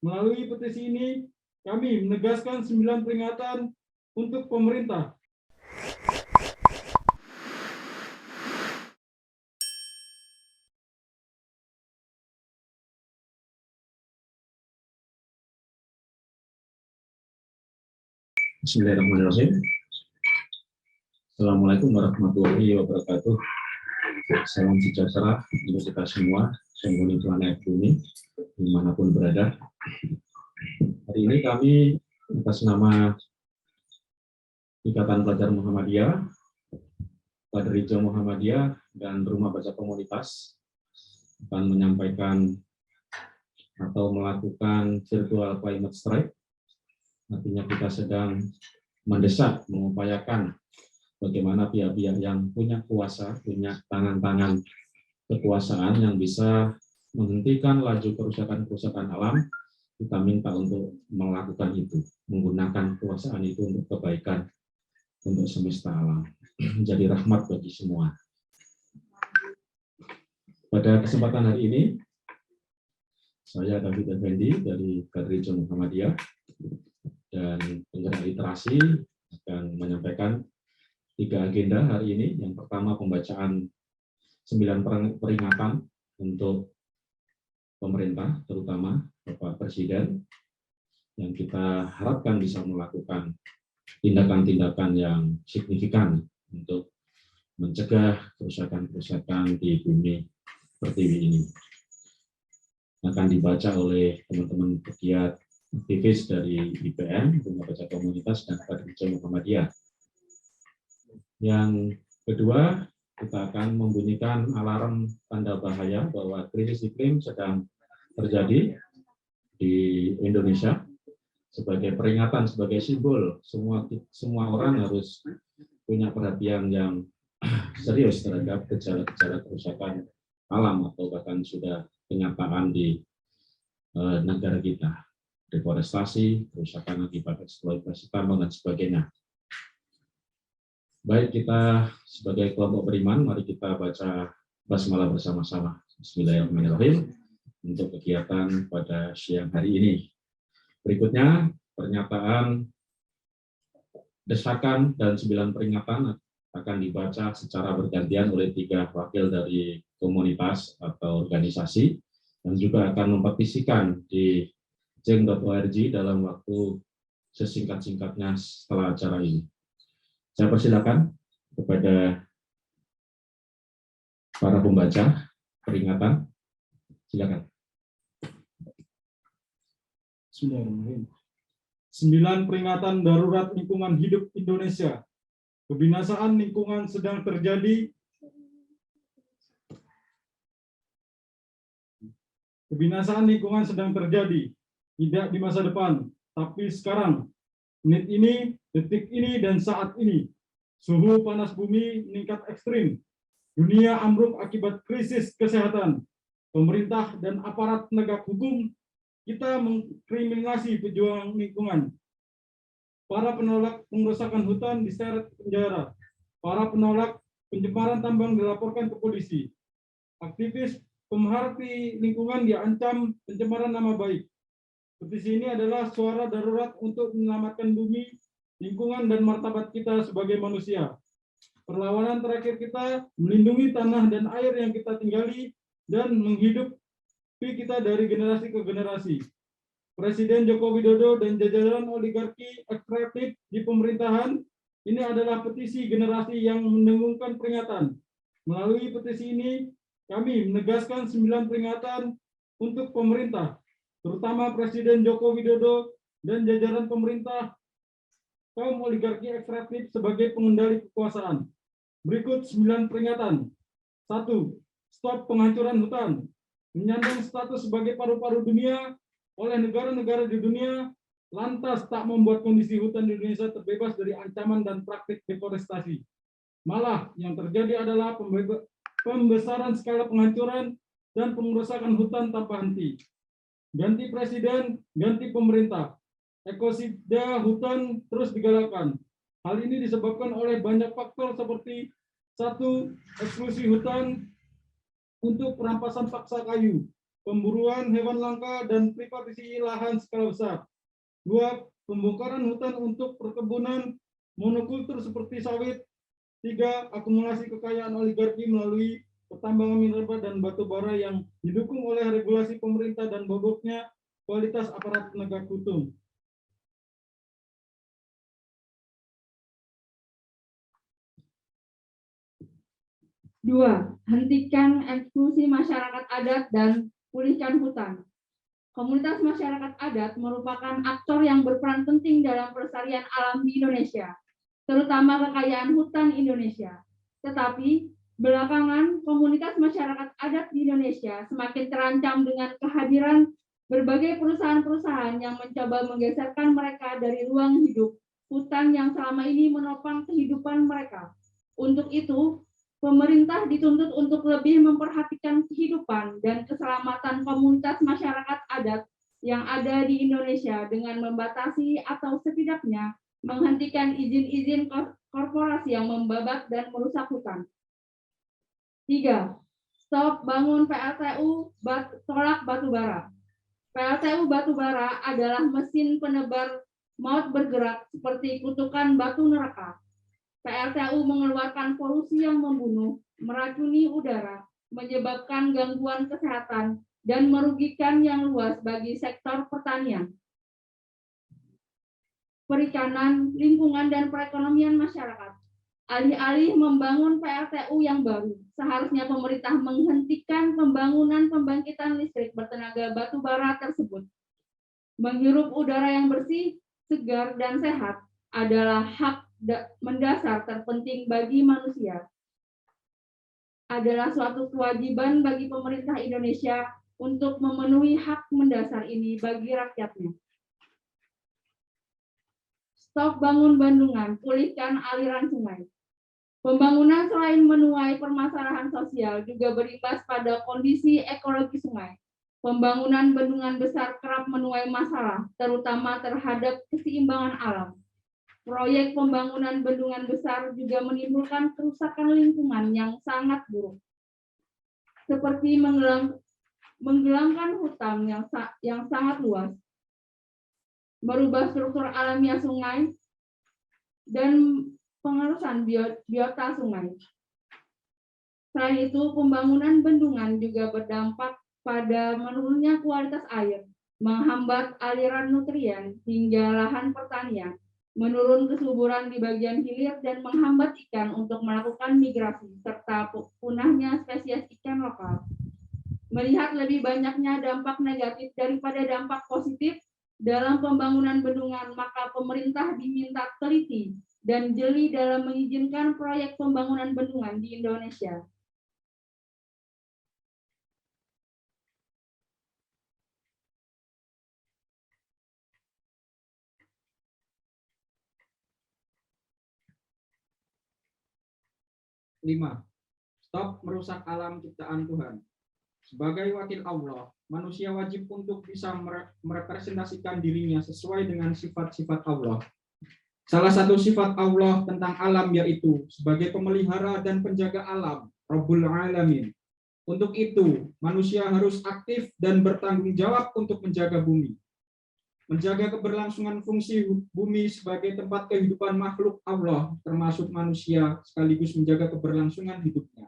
Melalui petisi ini, kami menegaskan 9 peringatan untuk pemerintah. Bismillahirrahmanirrahim. Assalamualaikum warahmatullahi wabarakatuh. Salam sejahtera untuk kita semua, penghuni planet bumi, dimanapun berada. Hari ini kami atas nama Ikatan Pelajar Muhammadiyah, Padrijo Muhammadiyah, dan Rumah Baca Komunitas akan menyampaikan atau melakukan virtual climate strike. Artinya kita sedang mendesak, mengupayakan bagaimana pihak-pihak yang punya kuasa, punya tangan-tangan kekuasaan yang bisa menghentikan laju kerusakan-kerusakan alam. Kita minta untuk melakukan itu, menggunakan kekuasaan itu untuk kebaikan, untuk semesta alam, menjadi rahmat bagi semua. Pada kesempatan hari ini, saya David Effendi dari Padrijo Muhammadiyah dan penggerak literasi akan menyampaikan 3 agenda hari ini. Yang pertama, pembacaan 9 peringatan untuk pemerintah, terutama Bapak Presiden, yang kita harapkan bisa melakukan tindakan-tindakan yang signifikan untuk mencegah kerusakan-kerusakan di bumi pertiwi ini. Akan dibaca oleh teman-teman pegiat aktivis dari IPM, Rumah Baca Komunitas, dan Padrijo Muhammadiyah. Yang kedua, kita akan membunyikan alarm tanda bahaya bahwa krisis iklim sedang terjadi di Indonesia sebagai peringatan, sebagai simbol. Semua orang harus punya perhatian yang serius terhadap gejala-gejala kerusakan alam atau bahkan sudah kenyataan di negara kita. Deforestasi, kerusakan akibat eksploitasi tambang, dan sebagainya. Baik, kita sebagai kelompok beriman, mari kita baca basmalah bersama-sama. Bismillahirrahmanirrahim untuk kegiatan pada siang hari ini. Berikutnya, pernyataan desakan dan 9 peringatan akan dibaca secara bergantian oleh 3 wakil dari komunitas atau organisasi, yang juga akan mempetisikan di jeng.org dalam waktu sesingkat-singkatnya setelah acara ini. Saya persilakan kepada para pembaca peringatan. Silakan. Bismillahirrahmanirrahim. 9 peringatan darurat lingkungan hidup Indonesia. Kebinasaan lingkungan sedang terjadi. Kebinasaan lingkungan sedang terjadi, tidak di masa depan, tapi sekarang, menit ini, detik ini, dan saat ini. Suhu panas bumi meningkat ekstrim. Dunia ambruk akibat krisis kesehatan. Pemerintah dan aparat penegak hukum kita mengkriminalisasi pejuang lingkungan. Para penolak pengerusakan hutan diseret ke penjara. Para penolak pencemaran tambang dilaporkan ke polisi. Aktivis pemerhati lingkungan diancam pencemaran nama baik. Petisi ini adalah suara darurat untuk menyelamatkan bumi, lingkungan, dan martabat kita sebagai manusia. Perlawanan terakhir kita melindungi tanah dan air yang kita tinggali dan menghidupi kita dari generasi ke generasi. Presiden Joko Widodo dan jajaran oligarki ekstraktif di pemerintahan, ini adalah petisi generasi yang mendengungkan peringatan. Melalui petisi ini, kami menegaskan 9 peringatan untuk pemerintah, terutama Presiden Joko Widodo dan jajaran pemerintah, kaum oligarki ekstraktif sebagai pengendali kekuasaan. Berikut 9 peringatan. 1. Stop penghancuran hutan. Menyandang status sebagai paru-paru dunia oleh negara-negara di dunia, lantas tak membuat kondisi hutan di Indonesia terbebas dari ancaman dan praktik deforestasi. Malah yang terjadi adalah pembesaran skala penghancuran dan pengerusakan hutan tanpa henti. Ganti presiden, ganti pemerintah. Ekosida hutan terus digalakkan. Hal ini disebabkan oleh banyak faktor seperti 1. Eksklusi hutan untuk perampasan paksa kayu. pemburuan hewan langka dan privatisasi lahan skala besar. 2. Pembongkaran hutan untuk perkebunan monokultur seperti sawit. 3. Akumulasi kekayaan oligarki melalui pertambangan mineral dan batu bara yang didukung oleh regulasi pemerintah dan bobroknya kualitas aparat penegak hukum. Dua, hentikan eksklusi masyarakat adat dan pulihkan hutan. Komunitas masyarakat adat merupakan aktor yang berperan penting dalam pelestarian alam di Indonesia, terutama kekayaan hutan Indonesia. Tetapi, belakangan komunitas masyarakat adat di Indonesia semakin terancam dengan kehadiran berbagai perusahaan-perusahaan yang mencoba menggeserkan mereka dari ruang hidup hutan yang selama ini menopang kehidupan mereka. Untuk itu, pemerintah dituntut untuk lebih memperhatikan kehidupan dan keselamatan komunitas masyarakat adat yang ada di Indonesia dengan membatasi atau setidaknya menghentikan izin-izin korporasi yang membabat dan merusak hutan. 3. Stop bangun PLTU tolak batubara. PLTU batubara adalah mesin penebar maut bergerak seperti kutukan batu neraka. PLTU mengeluarkan polusi yang membunuh, meracuni udara, menyebabkan gangguan kesehatan, dan merugikan yang luas bagi sektor pertanian, perikanan, lingkungan, dan perekonomian masyarakat. Alih-alih membangun PLTU yang baru, seharusnya pemerintah menghentikan pembangunan pembangkitan listrik bertenaga batu bara tersebut. Menghirup udara yang bersih, segar, dan sehat adalah hak mendasar terpenting bagi manusia. Adalah suatu kewajiban bagi pemerintah Indonesia untuk memenuhi hak mendasar ini bagi rakyatnya. Stop bangun bendungan, pulihkan aliran sungai. Pembangunan selain menuai permasalahan sosial juga berimbas pada kondisi ekologi sungai. Pembangunan bendungan besar kerap menuai masalah, terutama terhadap keseimbangan alam. Proyek pembangunan bendungan besar juga menimbulkan kerusakan lingkungan yang sangat buruk, seperti menggelangkan hutan yang sangat luas, merubah struktur alamiah sungai, dan pengerusan biota sungai. Selain itu, pembangunan bendungan juga berdampak pada menurunnya kualitas air, menghambat aliran nutrien hingga lahan pertanian, menurun kesuburan di bagian hilir, dan menghambat ikan untuk melakukan migrasi, serta punahnya spesies ikan lokal. Melihat lebih banyaknya dampak negatif daripada dampak positif dalam pembangunan bendungan, maka pemerintah diminta teliti dan jeli dalam mengizinkan proyek pembangunan bendungan di Indonesia. Lima, stop merusak alam ciptaan Tuhan. Sebagai wakil Allah, manusia wajib untuk bisa merepresentasikan dirinya sesuai dengan sifat-sifat Allah. Salah satu sifat Allah tentang alam yaitu sebagai pemelihara dan penjaga alam, Rabbul Alamin. Untuk itu, manusia harus aktif dan bertanggung jawab untuk menjaga bumi. Menjaga keberlangsungan fungsi bumi sebagai tempat kehidupan makhluk Allah, termasuk manusia, sekaligus menjaga keberlangsungan hidupnya.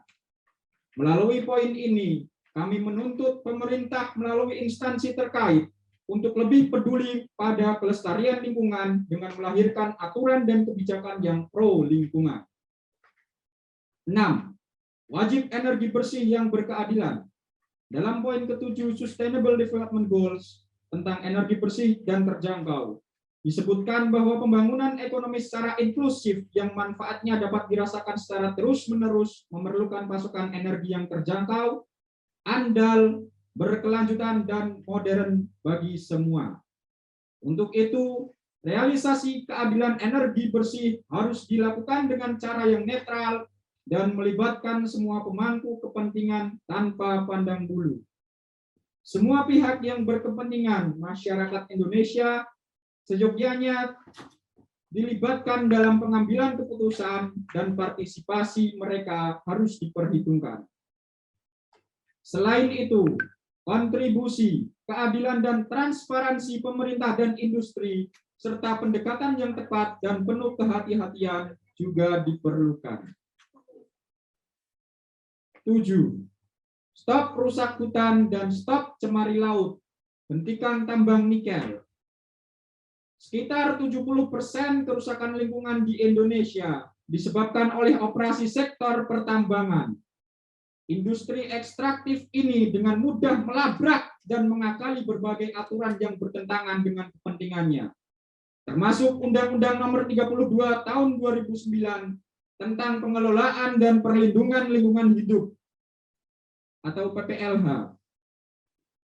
Melalui poin ini, kami menuntut pemerintah melalui instansi terkait untuk lebih peduli pada kelestarian lingkungan dengan melahirkan aturan dan kebijakan yang pro lingkungan. 6. Wajib energi bersih yang berkeadilan. Dalam poin ke-7 Sustainable Development Goals tentang energi bersih dan terjangkau, disebutkan bahwa pembangunan ekonomi secara inklusif yang manfaatnya dapat dirasakan secara terus-menerus memerlukan pasokan energi yang terjangkau, andal, berkelanjutan, dan modern bagi semua. Untuk itu, realisasi keadilan energi bersih harus dilakukan dengan cara yang netral dan melibatkan semua pemangku kepentingan tanpa pandang bulu. Semua pihak yang berkepentingan, masyarakat Indonesia, seyogyanya dilibatkan dalam pengambilan keputusan dan partisipasi mereka harus diperhitungkan. Selain itu, kontribusi, keadilan dan transparansi pemerintah dan industri, serta pendekatan yang tepat dan penuh kehati-hatian juga diperlukan. 7. Stop rusak hutan dan stop cemari laut. Hentikan tambang nikel. Sekitar 70% kerusakan lingkungan di Indonesia disebabkan oleh operasi sektor pertambangan. Industri ekstraktif ini dengan mudah melabrak dan mengakali berbagai aturan yang bertentangan dengan kepentingannya, termasuk Undang-Undang Nomor 32 Tahun 2009 tentang Pengelolaan dan Perlindungan Lingkungan Hidup atau PPLH.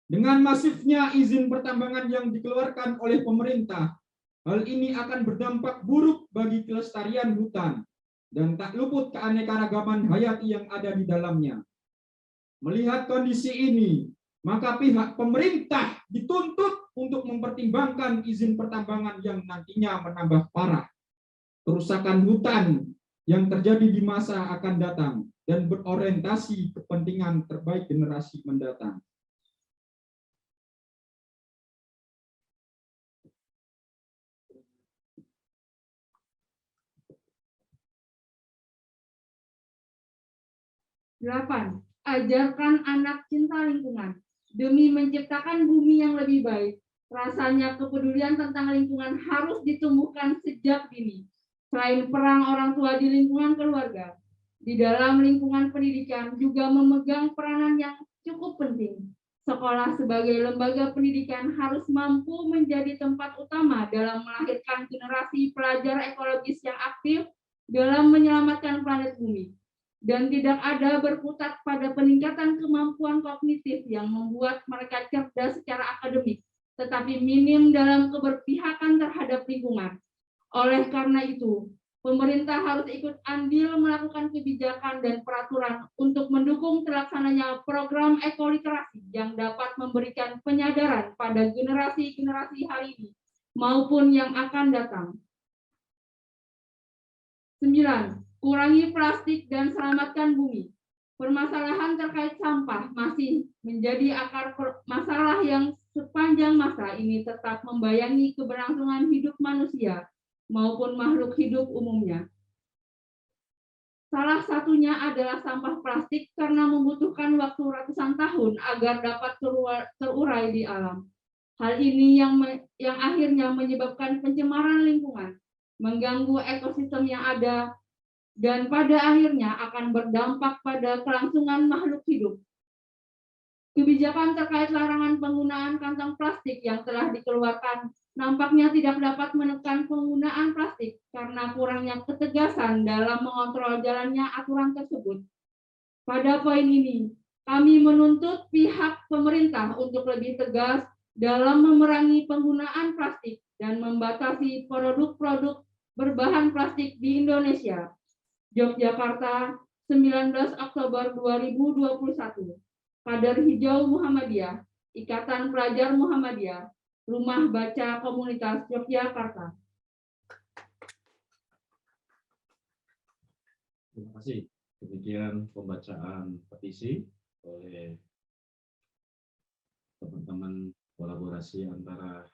Dengan masifnya izin pertambangan yang dikeluarkan oleh pemerintah, hal ini akan berdampak buruk bagi kelestarian hutan dan tak luput keanekaragaman hayati yang ada di dalamnya. Melihat kondisi ini, maka pihak pemerintah dituntut untuk mempertimbangkan izin pertambangan yang nantinya menambah parah kerusakan hutan yang terjadi di masa akan datang dan berorientasi kepentingan terbaik generasi mendatang. Delapan, ajarkan anak cinta lingkungan. Demi menciptakan bumi yang lebih baik, rasanya kepedulian tentang lingkungan harus ditumbuhkan sejak dini. Selain peran orang tua di lingkungan keluarga, di dalam lingkungan pendidikan juga memegang peranan yang cukup penting. Sekolah sebagai lembaga pendidikan harus mampu menjadi tempat utama dalam melahirkan generasi pelajar ekologis yang aktif dalam menyelamatkan planet bumi. Dan tidak ada berkutat pada peningkatan kemampuan kognitif yang membuat mereka cerdas secara akademik, tetapi minim dalam keberpihakan terhadap lingkungan. Oleh karena itu, pemerintah harus ikut andil melakukan kebijakan dan peraturan untuk mendukung terlaksananya program ekoliterasi yang dapat memberikan penyadaran pada generasi-generasi hari ini maupun yang akan datang. 9. Kurangi plastik dan selamatkan bumi. Permasalahan terkait sampah masih menjadi akar masalah yang sepanjang masa ini tetap membayangi keberlangsungan hidup manusia maupun makhluk hidup umumnya. Salah satunya adalah sampah plastik karena membutuhkan waktu ratusan tahun agar dapat terurai di alam. Hal ini yang akhirnya menyebabkan pencemaran lingkungan, mengganggu ekosistem yang ada, dan pada akhirnya akan berdampak pada kelangsungan makhluk hidup. Kebijakan terkait larangan penggunaan kantong plastik yang telah dikeluarkan nampaknya tidak dapat menekan penggunaan plastik karena kurangnya ketegasan dalam mengontrol jalannya aturan tersebut. Pada poin ini, kami menuntut pihak pemerintah untuk lebih tegas dalam memerangi penggunaan plastik dan membatasi produk-produk berbahan plastik di Indonesia. Yogyakarta, 19 Oktober 2021. Kader Hijau Muhammadiyah, Ikatan Pelajar Muhammadiyah, Rumah Baca Komunitas Yogyakarta. Terima kasih. Demikian pembacaan petisi oleh teman-teman kolaborasi antara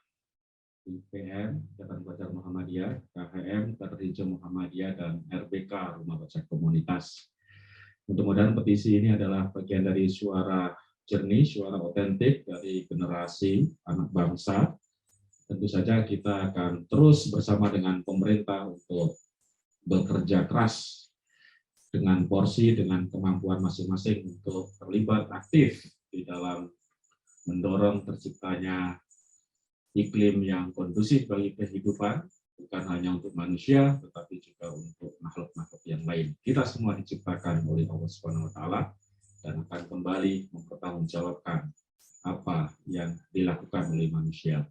IPM, Ikatan Pelajar Muhammadiyah, KHM, Kader Hijau Muhammadiyah, dan RBK, Rumah Baca Komunitas. Mudah-mudahan petisi ini adalah bagian dari suara jernih, suara otentik dari generasi anak bangsa. Tentu saja kita akan terus bersama dengan pemerintah untuk bekerja keras dengan porsi, dengan kemampuan masing-masing untuk terlibat aktif di dalam mendorong terciptanya iklim yang kondusif bagi kehidupan, bukan hanya untuk manusia, tetapi juga untuk makhluk-makhluk yang lain. Kita semua diciptakan oleh Allah Subhanahu wa Ta'ala dan akan kembali mempertanggungjawabkan apa yang dilakukan oleh manusia.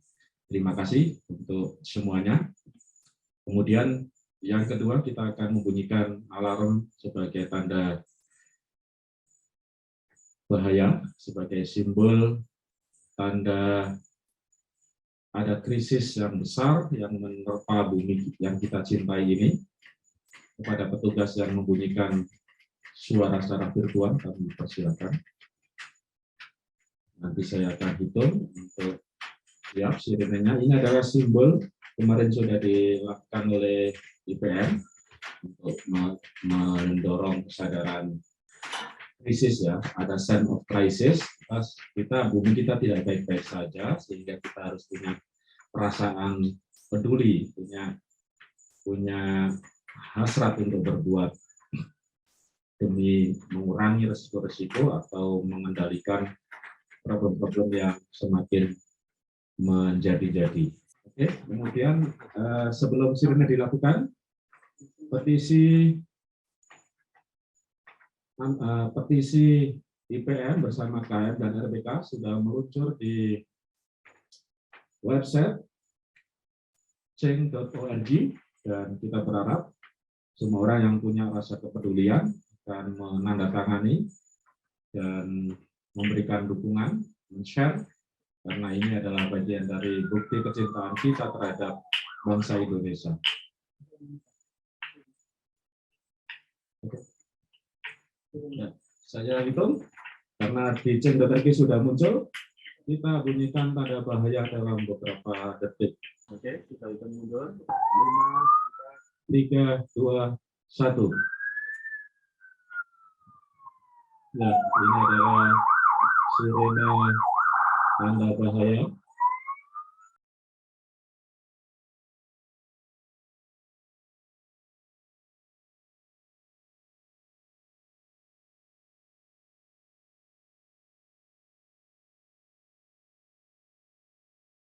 Terima kasih untuk semuanya. Kemudian yang kedua, kita akan membunyikan alarm sebagai tanda bahaya, sebagai simbol tanda ada krisis yang besar yang menerpa bumi yang kita cintai ini. Kepada petugas yang membunyikan suara secara virtual, kami persilakan. Nanti saya akan hitung untuk siap sirenenya. Ini adalah simbol kemarin sudah dilakukan oleh IPM untuk mendorong kesadaran krisis ya. Ada sign of crisis. Bumi kita tidak baik-baik saja, sehingga kita harus punya perasaan peduli, punya hasrat untuk berbuat demi mengurangi resiko-resiko atau mengendalikan problem-problem yang semakin menjadi-jadi. Oke, kemudian sebelum sirine dilakukan, petisi IPM bersama KM dan RBK sudah meluncur di website change.org, dan kita berharap semua orang yang punya rasa kepedulian akan menandatangani dan memberikan dukungan, men-share, karena ini adalah bagian dari bukti kecintaan kita terhadap bangsa Indonesia. Oke. Ya, saya hitung, karena di change.org sudah muncul, kita bunyikan tanda bahaya dalam beberapa detik. Oke, kita hitung mundur. 5, 4, 3, 2, 1. Ya, ini adalah sirene tanda bahaya.